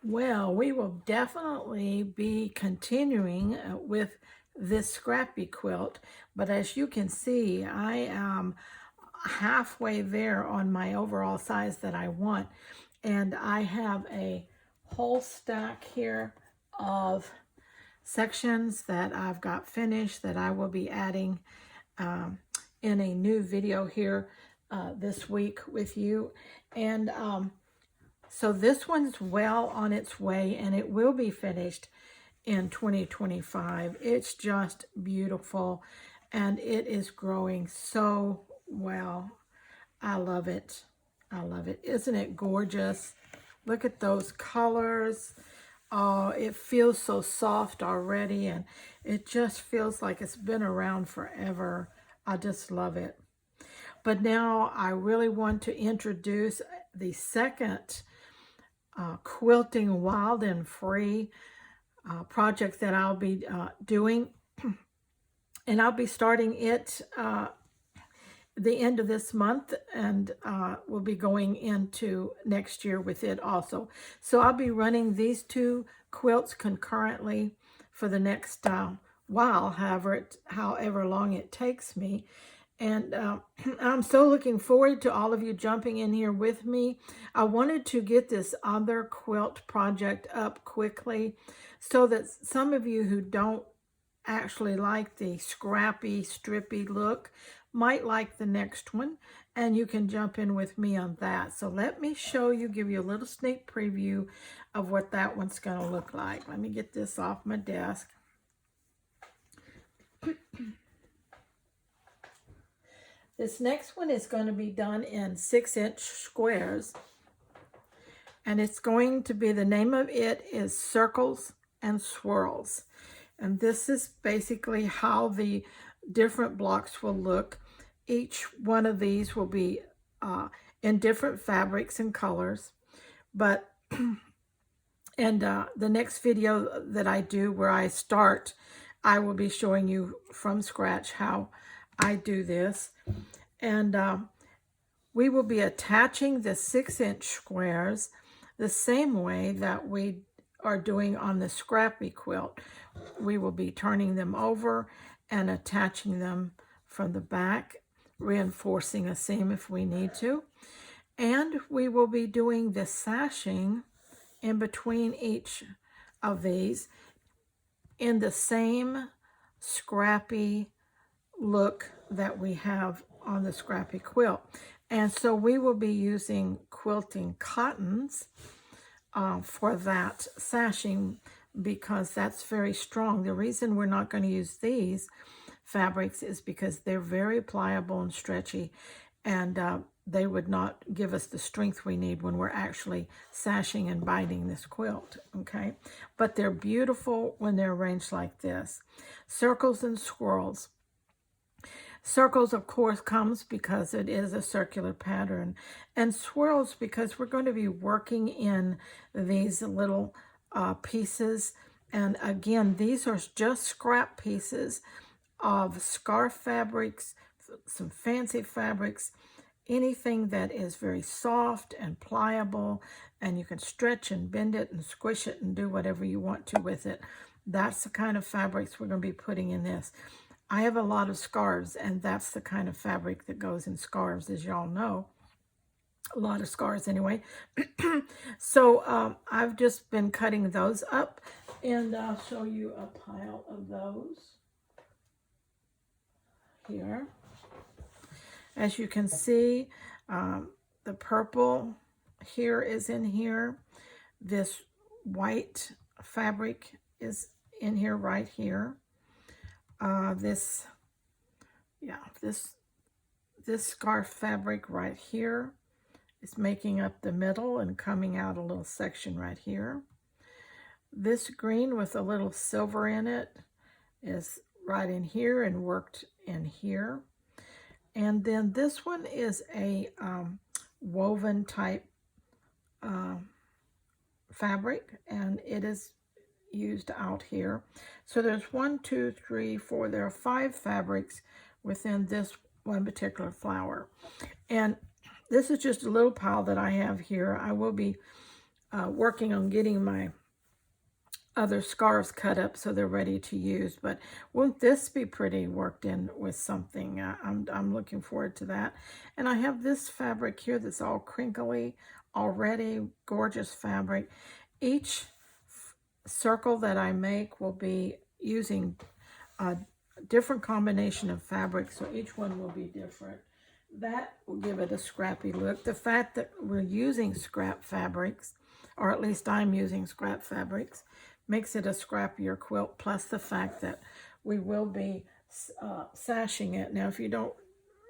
Well, we will definitely be continuing with this Scrappy quilt, but as you can see, I am halfway there on my overall size that I want, and I have a whole stack here of sections that I've got finished that I will be adding um, in a new video here this week with you. And so this one's well on its way and it will be finished in 2025. It's just beautiful and it is growing so well. I love it. I love it. Isn't it gorgeous? Look at those colors. Oh, it feels so soft already and it just feels like it's been around forever. I just love it. But now I really want to introduce the second quilting Wild and Free project that I'll be doing. And I'll be starting it the end of this month and we'll be going into next year with it also. So I'll be running these two quilts concurrently for the next while, however long it takes me. And I'm so looking forward to all of you jumping in here with me. I wanted to get this other quilt project up quickly so that some of you who don't actually like the scrappy, strippy look might like the next one. And you can jump in with me on that. So let me show you, give you a little sneak preview of what that one's going to look like. Let me get this off my desk. This next one is going to be done in 6-inch squares. And it's going to be, the name of it is Circles and Swirls. And this is basically how the different blocks will look. Each one of these will be in different fabrics and colors. But, and the next video that I do where I start, I will be showing you from scratch how I do this. And we will be attaching the 6-inch squares the same way that we are doing on the Scrappy quilt. We will be turning them over and attaching them from the back, reinforcing a seam if we need to. And we will be doing the sashing in between each of these in the same Scrappy look that we have on the Scrappy quilt. And so we will be using quilting cottons for that sashing because that's very strong. The reason we're not going to use these fabrics is because they're very pliable and stretchy, and they would not give us the strength we need when we're actually sashing and binding this quilt, okay? But they're beautiful when they're arranged like this. Circles and swirls. Circles, of course, comes because it is a circular pattern, and swirls because we're going to be working in these little pieces. And again, these are just scrap pieces of scarf fabrics, some fancy fabrics, anything that is very soft and pliable, and you can stretch and bend it and squish it and do whatever you want to with it. That's the kind of fabrics we're going to be putting in this. I have a lot of scarves, and that's the kind of fabric that goes in scarves, as y'all know. A lot of scarves anyway. So I've just been cutting those up, and I'll show you a pile of those here. As you can see, the purple here is in here. This white fabric is in here, right here. This scarf fabric right here is making up the middle and coming out a little section right here. This green with a little silver in it is right in here and worked in here. And then this one is a woven type fabric, and it is used out here. So there's 1, 2, 3, 4, there are 5 fabrics within this one particular flower. And this is just a little pile that I have here. I will be working on getting my other scarves cut up so they're ready to use. But won't this be pretty worked in with something? I'm looking forward to that. And I have this fabric here that's all crinkly already, gorgeous fabric. Each circle that I make will be using a different combination of fabric, so each one will be different. That will give it a scrappy look. The fact that we're using scrap fabrics, or at least I'm using scrap fabrics, makes it a scrappier quilt, plus the fact that we will be sashing it. Now, if you don't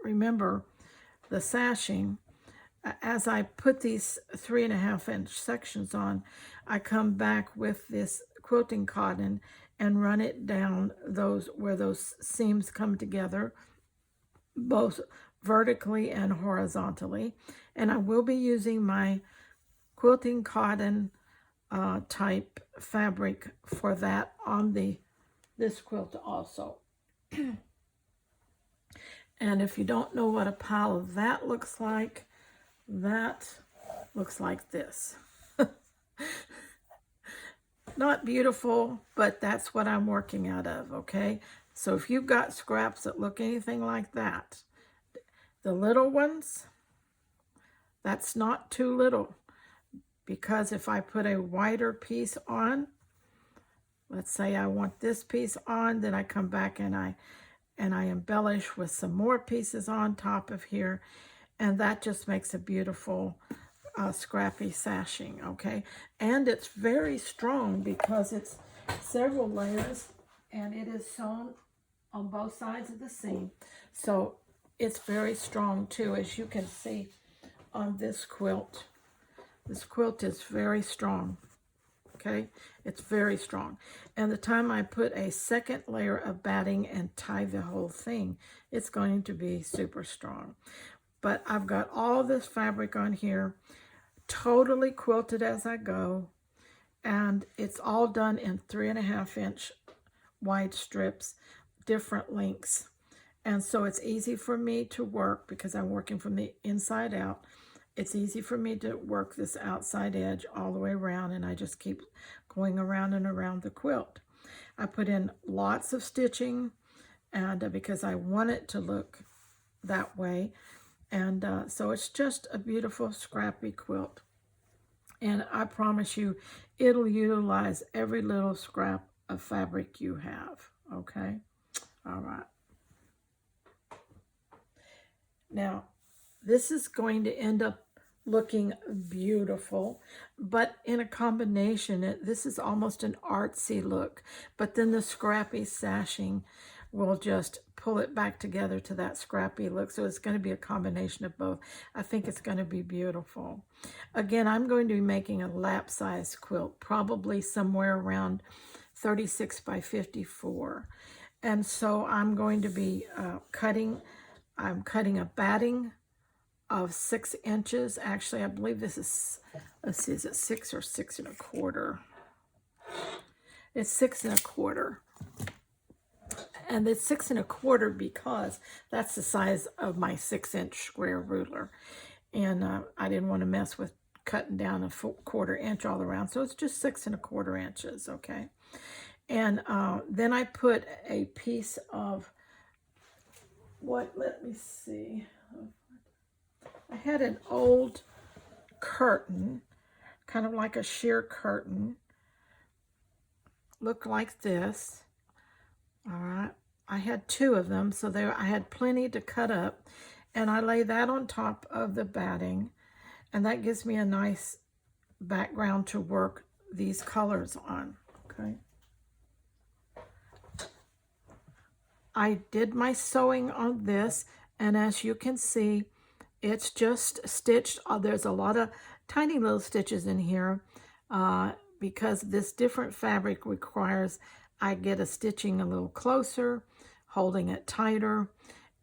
remember the sashing, as I put these 3.5-inch sections on, I come back with this quilting cotton and run it down where those seams come together, both vertically and horizontally. And I will be using my quilting cotton type fabric for that on this quilt also. And if you don't know what a pile of that looks like this. Not beautiful, but that's what I'm working out of, okay? So if you've got scraps that look anything like that, the little ones, that's not too little, because if I put a wider piece on, let's say I want this piece on, then I come back and I embellish with some more pieces on top of here, and that just makes a beautiful scrappy sashing, okay? And it's very strong because it's several layers and it is sewn on both sides of the seam. So it's very strong too, as you can see on this quilt. This quilt is very strong, okay? It's very strong. And the time I put a second layer of batting and tie the whole thing, it's going to be super strong. But I've got all this fabric on here, totally quilted as I go, and it's all done in 3.5-inch wide strips, different lengths. And so it's easy for me to work because I'm working from the inside out. It's easy for me to work this outside edge all the way around, and I just keep going around and around the quilt. I put in lots of stitching, and because I want it to look that way. And so it's just a beautiful scrappy quilt. And I promise you, it'll utilize every little scrap of fabric you have, okay? All right. Now, this is going to end up looking beautiful, but in a combination, this is almost an artsy look, but then the scrappy sashing will just pull it back together to that scrappy look. So it's going to be a combination of both. I think it's going to be beautiful. Again, I'm going to be making a lap size quilt, probably somewhere around 36 by 54. And so I'm going to be cutting a batting of 6 inches. Actually, I believe this is, let's see, is it 6 or 6 1/4? It's 6 1/4. And it's 6 1/4 because that's the size of my 6-inch square ruler. And I didn't want to mess with cutting down a 1/4 inch all around. So it's just 6 1/4 inches, okay? And then I put a piece of, let me see. I had an old curtain, kind of like a sheer curtain. Looked like this. All right. I had 2 of them, so I had plenty to cut up. And I lay that on top of the batting. And that gives me a nice background to work these colors on, okay? I did my sewing on this, and as you can see, it's just stitched. There's a lot of tiny little stitches in here because this different fabric requires I get a stitching a little closer, holding it tighter,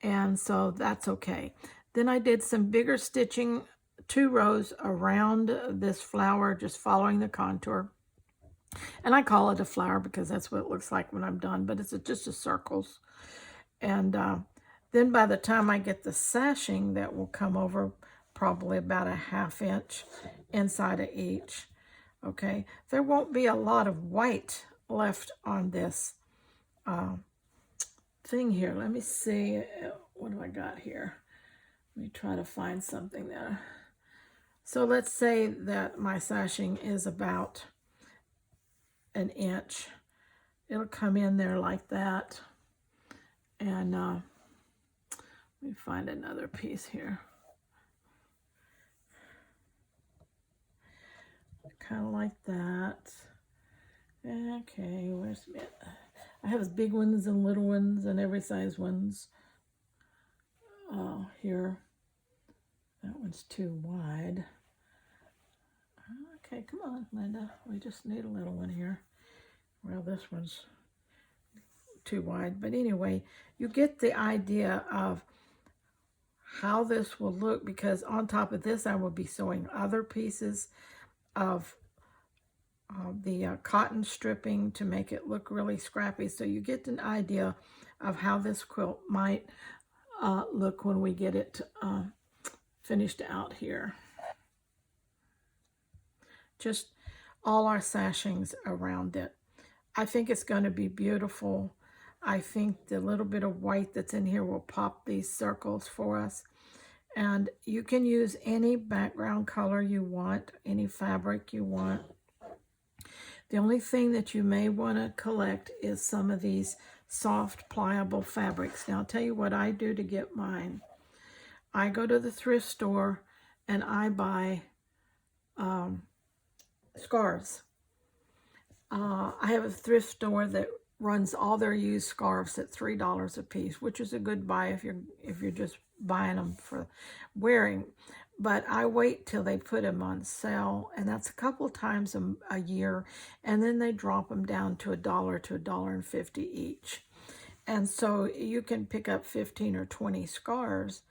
and so that's okay. Then I did some bigger stitching, 2 rows around this flower, just following the contour. And I call it a flower because that's what it looks like when I'm done, but it's just a circles. And then by the time I get the sashing, that will come over probably about a 1/2 inch inside of each. Okay, there won't be a lot of white left on this thing here. Let me see, what do I got here? Let me try to find something there. So let's say that my sashing is about an inch. It'll come in there like that. And let me find another piece here. Kind of like that. Okay, where's it? I have big ones and little ones and every size ones. Here. That one's too wide. Okay, come on, Linda. We just need a little one here. Well, this one's too wide. But anyway, you get the idea of how this will look, because on top of this, I will be sewing other pieces of the cotton stripping to make it look really scrappy. So you get an idea of how this quilt might look when we get it finished out here. Just all our sashings around it. I think it's going to be beautiful. I think the little bit of white that's in here will pop these circles for us. And you can use any background color you want, any fabric you want. The only thing that you may want to collect is some of these soft, pliable fabrics. Now, I'll tell you what I do to get mine. I go to the thrift store and I buy scarves. I have a thrift store that runs all their used scarves at $3 a piece, which is a good buy if you're just buying them for wearing. But I wait till they put them on sale, and that's a couple times a year, and then they drop them down to $1 to $1.50 each. And so you can pick up 15 or 20 scarves.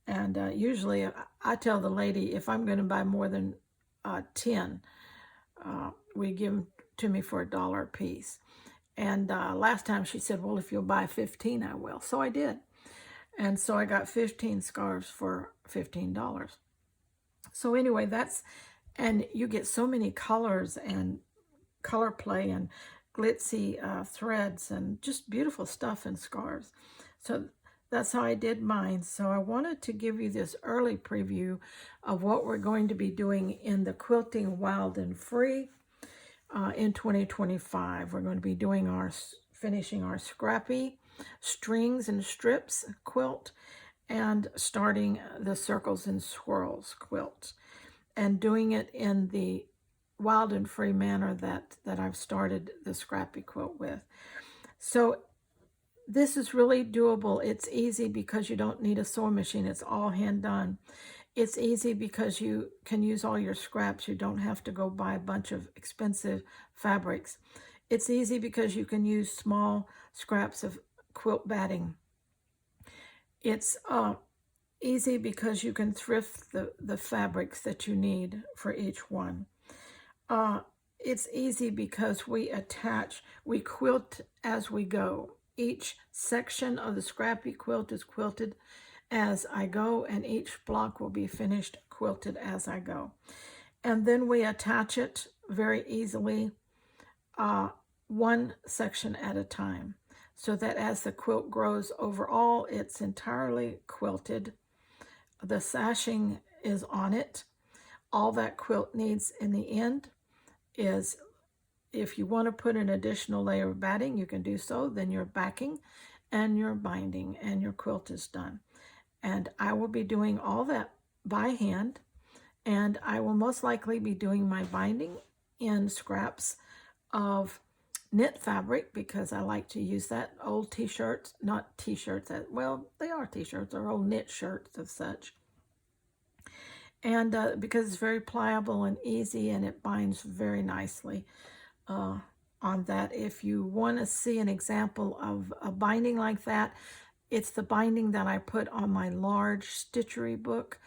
And usually I tell the lady, if I'm going to buy more than 10, we give them to me for $1 a piece. And last time she said, well, if you'll buy 15, I will. So I did. And so I got 15 scarves for $15. So anyway, and you get so many colors and color play and glitzy threads and just beautiful stuff in scarves. So that's how I did mine. So I wanted to give you this early preview of what we're going to be doing in the Quilting Wild and Free in 2025. We're going to be doing finishing our Scrappy strings and strips quilt, and starting the Circles and Swirls quilt, and doing it in the Wild and Free manner that I've started the Scrappy quilt with. So this is really doable. It's easy because you don't need a sewing machine. It's all hand done. It's easy because you can use all your scraps. You don't have to go buy a bunch of expensive fabrics. It's easy because you can use small scraps of quilt batting. It's easy because you can thrift the fabrics that you need for each one. It's easy because we quilt as we go. Each section of the Scrappy quilt is quilted as I go, and each block will be finished quilted as I go. And then we attach it very easily, one section at a time, so that as the quilt grows overall, it's entirely quilted. The sashing is on it. All that quilt needs in the end is, if you want to put an additional layer of batting, you can do so. Then you're backing and you're binding, and your quilt is done. And I will be doing all that by hand, and I will most likely be doing my binding in scraps of knit fabric, because I like to use that. Old t-shirts, not t-shirts, well, they are t-shirts, or old knit shirts of such. And because it's very pliable and easy, and it binds very nicely on that. If you want to see an example of a binding like that, it's the binding that I put on my large stitchery book.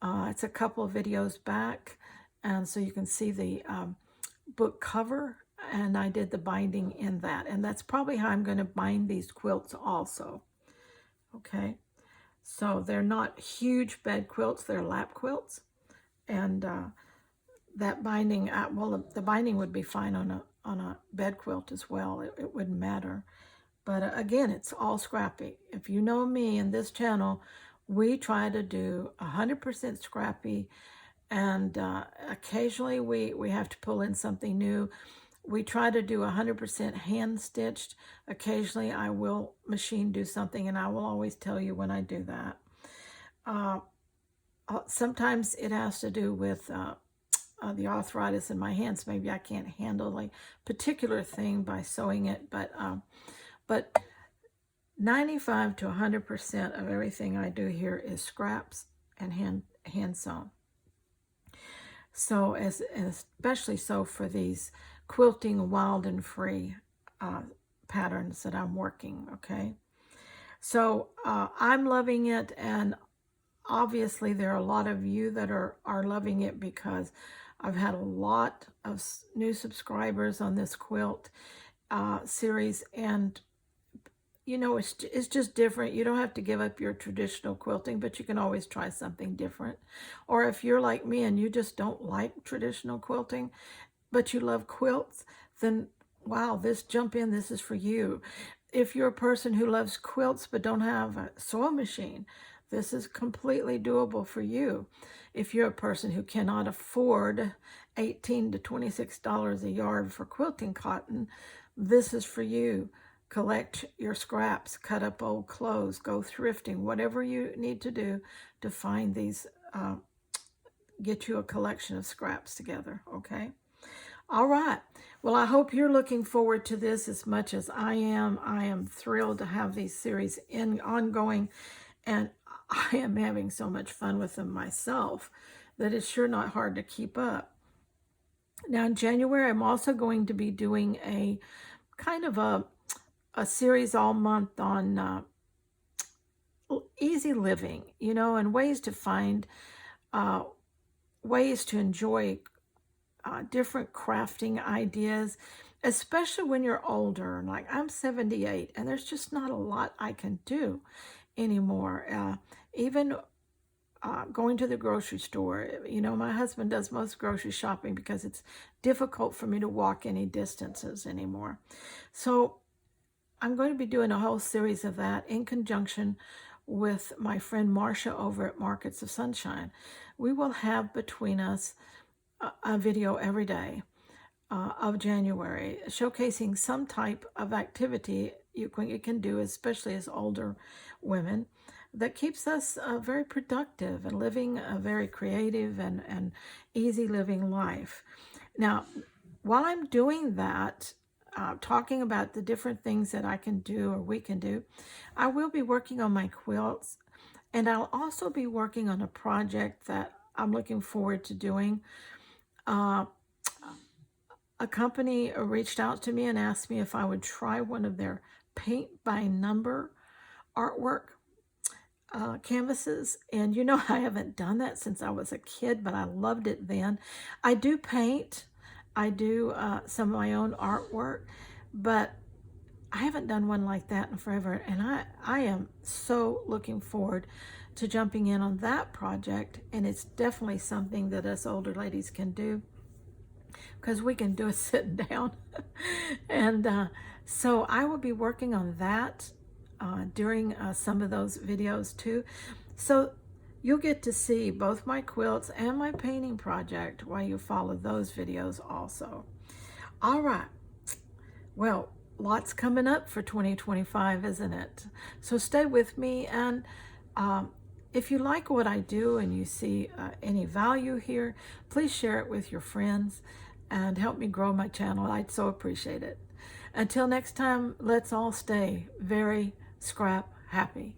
It's a couple of videos back, and so you can see the book cover, and I did the binding in that. And that's probably how I'm going to bind these quilts also. Okay, so they're not huge bed quilts, they're lap quilts. And that binding, well, the binding would be fine on a bed quilt as well. It wouldn't matter. But again, it's all Scrappy. If you know me and this channel, we try to do 100% Scrappy, and occasionally we have to pull in something new. We try to do 100% hand stitched. Occasionally I will machine do something, and I will always tell you when I do that. Sometimes it has to do with the arthritis in my hands. Maybe I can't handle a particular thing by sewing it, but 95 to 100% of everything I do here is scraps and hand sewn. So especially so for these quilting Wild and Free patterns that I'm working, okay? So I'm loving it, and obviously there are a lot of you that are loving it, because I've had a lot of new subscribers on this quilt series, and you know, it's just different. You don't have to give up your traditional quilting, but you can always try something different. Or if you're like me and you just don't like traditional quilting, but you love quilts, then wow, jump in, this is for you. If you're a person who loves quilts but don't have a sewing machine, this is completely doable for you. If you're a person who cannot afford $18 to $26 a yard for quilting cotton, this is for you. Collect your scraps, cut up old clothes, go thrifting, whatever you need to do to find these, get you a collection of scraps together, okay? All right. Well, I hope you're looking forward to this as much as I am. I am thrilled to have these series ongoing, and I am having so much fun with them myself that it's sure not hard to keep up. Now, in January, I'm also going to be doing a kind of a series all month on easy living, you know, and ways to find ways to enjoy different crafting ideas, especially when you're older. Like, I'm 78, and there's just not a lot I can do anymore. Even going to the grocery store, you know, my husband does most grocery shopping because it's difficult for me to walk any distances anymore. So I'm going to be doing a whole series of that in conjunction with my friend Marcia over at Markets of Sunshine. We will have between us a video every day of January showcasing some type of activity you can do, especially as older women, that keeps us very productive and living a very creative and easy living life. Now, while I'm doing that, talking about the different things that I can do or we can do, I will be working on my quilts, and I'll also be working on a project that I'm looking forward to doing. A company reached out to me and asked me if I would try one of their paint by number artwork canvases. And you know, I haven't done that since I was a kid, but I loved it then. I do paint. I do some of my own artwork, but I haven't done one like that in forever. And I am so looking forward to jumping in on that project. And it's definitely something that us older ladies can do, because we can do it sitting down. And so I will be working on that during some of those videos too. So you'll get to see both my quilts and my painting project while you follow those videos also. All right. Well, lots coming up for 2025, isn't it? So stay with me, and if you like what I do and you see any value here, please share it with your friends and help me grow my channel. I'd so appreciate it. Until next time, let's all stay very scrap happy.